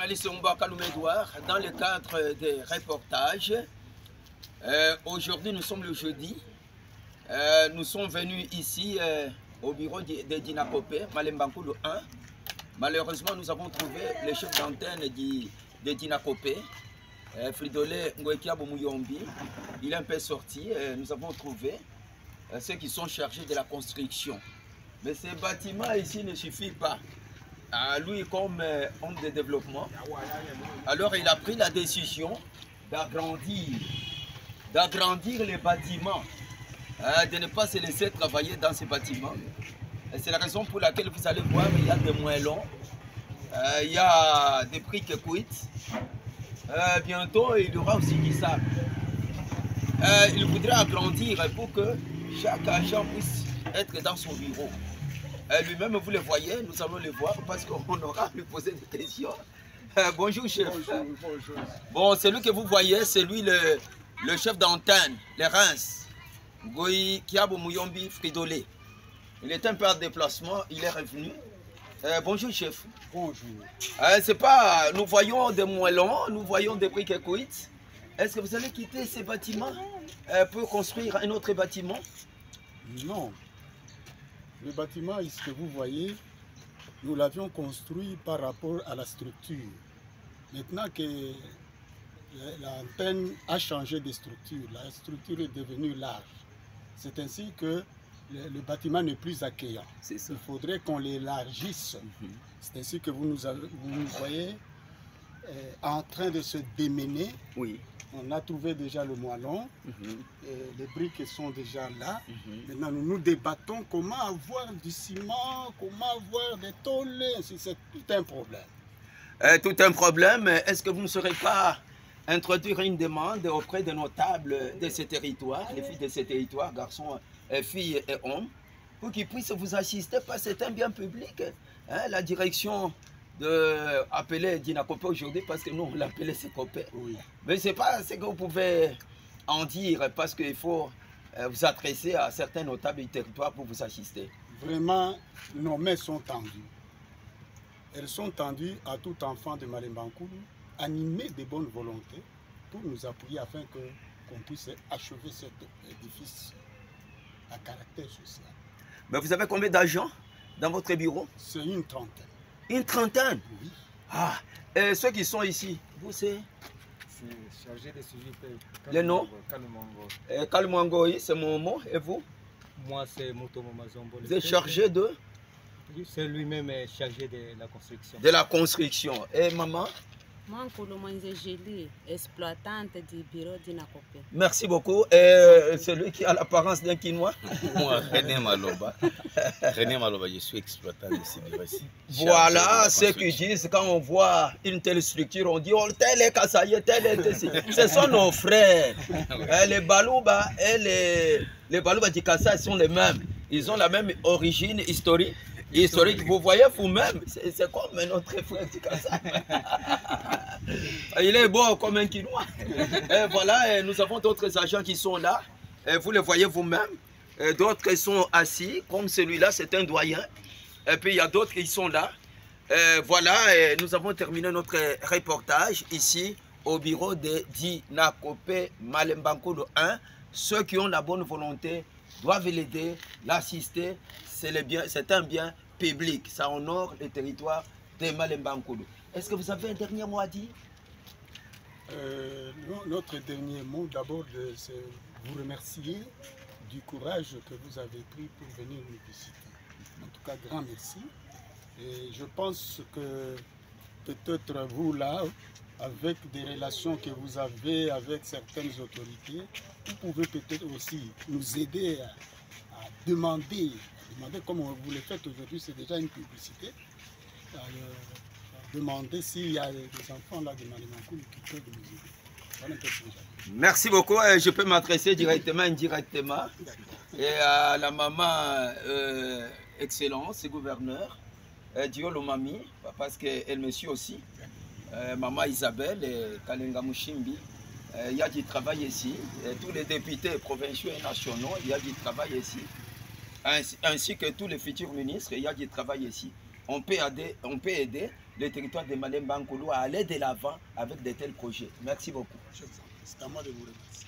journaliste Mbaka Loumedouard, dans le cadre des reportages. Aujourd'hui, nous sommes le jeudi. Nous sommes venus ici au bureau de Dinakopé, Malembankoulou 1. Malheureusement, nous avons trouvé le chef d'antenne de Dinakopé, Fridolé Ngoekiabo Mouyombi. Il est un peu sorti. Nous avons trouvé ceux qui sont chargés de la construction. Mais ces bâtiments ici ne suffisent pas. Lui, comme homme de développement, alors il a pris la décision d'agrandir les bâtiments, de ne pas se laisser travailler dans ces bâtiments. C'est la raison pour laquelle vous allez voir, il y a des moellons, il y a des briques cuites. Bientôt, il y aura aussi du sable. Il voudrait agrandir pour que chaque agent puisse être dans son bureau. Lui-même, vous le voyez, nous allons le voir parce qu'on aura à lui poser des questions. Bonjour, chef. Bonjour. Bon, celui que vous voyez, c'est lui le chef d'antenne, les Reims, Ngoekiabo Mouyombi Fridolé. Il est un peu en déplacement, il est revenu. Bonjour, chef. Bonjour. C'est pas, nous voyons des moellons, nous voyons des briques cuites. Est-ce que vous allez quitter ces bâtiments pour construire un autre bâtiment? Non. Le bâtiment, ce que vous voyez, nous l'avions construit par rapport à la structure. Maintenant que l'antenne a changé de structure, la structure est devenue large. C'est ainsi que le bâtiment n'est plus accueillant. Il faudrait qu'on l'élargisse. C'est ainsi que vous nous voyez en train de se démener. Oui. On a trouvé déjà le moellon, les briques sont déjà là. Maintenant, nous nous débattons comment avoir du ciment, comment avoir des tôles. C'est tout un problème. Tout un problème. Est-ce que vous ne saurez pas introduire une demande auprès des notables de ce territoire, les filles de ce territoire, garçons, filles et hommes, pour qu'ils puissent vous assister, parce que c'est un bien public. La direction appeler Dinakopé aujourd'hui parce que nous on l'appelait Sekopé. Oui. Mais c'est pas ce que vous pouvez en dire parce qu'il faut vous adresser à certains notables du territoire pour vous assister. Vraiment, nos mains sont tendues. Elles sont tendues à tout enfant de Malembankoulou, animé de bonne volonté pour nous appuyer afin qu'on puisse achever cet édifice à caractère social. Mais vous avez combien d'agents dans votre bureau? C'est une trentaine. Une trentaine? Oui. Ah, et ceux qui sont ici, vous c'est? C'est chargé de suivi. Les noms? Kalmango, c'est mon mot. Et vous? Moi, c'est Mutomo Mazombo. Vous êtes chargé de? C'est lui-même chargé de la construction. De la construction. Et maman? Moi, Gélie, exploitante du bureau Dinakopé. Merci beaucoup. Et celui qui a l'apparence d'un Quinois? Moi, René Maloba. René Maloba, je suis exploitant de ce bureau-ci. Voilà ce qu'ils disent quand on voit une telle structure. On dit, oh, tel est Kassaye, tel est ici. Ce sont nos frères. Les Balouba et les Balouba du Kassaye sont les mêmes. Ils ont la même origine historique. Vous voyez vous-même, c'est comme notre frère du Kassaye. Il est beau comme un Quinois. Et voilà, et nous avons d'autres agents qui sont là. Et vous les voyez vous-même. D'autres qui sont assis, comme celui-là, c'est un doyen. Et puis il y a d'autres qui sont là. Voilà, et nous avons terminé notre reportage ici au bureau de Dinakopé Malembankoulou 1. Ceux qui ont la bonne volonté doivent l'aider, l'assister. C'est un bien public. Ça honore le territoire de Malembankoulou. Est-ce que vous avez un dernier mot à dire? Notre dernier mot, d'abord, c'est vous remercier du courage que vous avez pris pour venir nous visiter. En tout cas, grand merci. Et je pense que peut-être vous là, avec des relations que vous avez avec certaines autorités, vous pouvez peut-être aussi nous aider à demander comme vous le faites aujourd'hui, c'est déjà une publicité. Demander s'il y a des enfants là de Malembankoulou qui peuvent nous aider. Voilà un peu ce que j'ai. Merci beaucoup. Je peux m'adresser directement, indirectement. Et à la maman Excellence, gouverneur, Diolo Mami, parce qu'elle me suit aussi. Maman Isabelle et Kalenga Mushimbi. Il y a du travail ici. Et tous les députés provinciaux et nationaux, il y a du travail ici. Ainsi que tous les futurs ministres, il y a du travail ici. On peut aider le territoire de Malemba Nkolo à aller de l'avant avec de tels projets. Merci beaucoup. C'est à moi de vous remercier.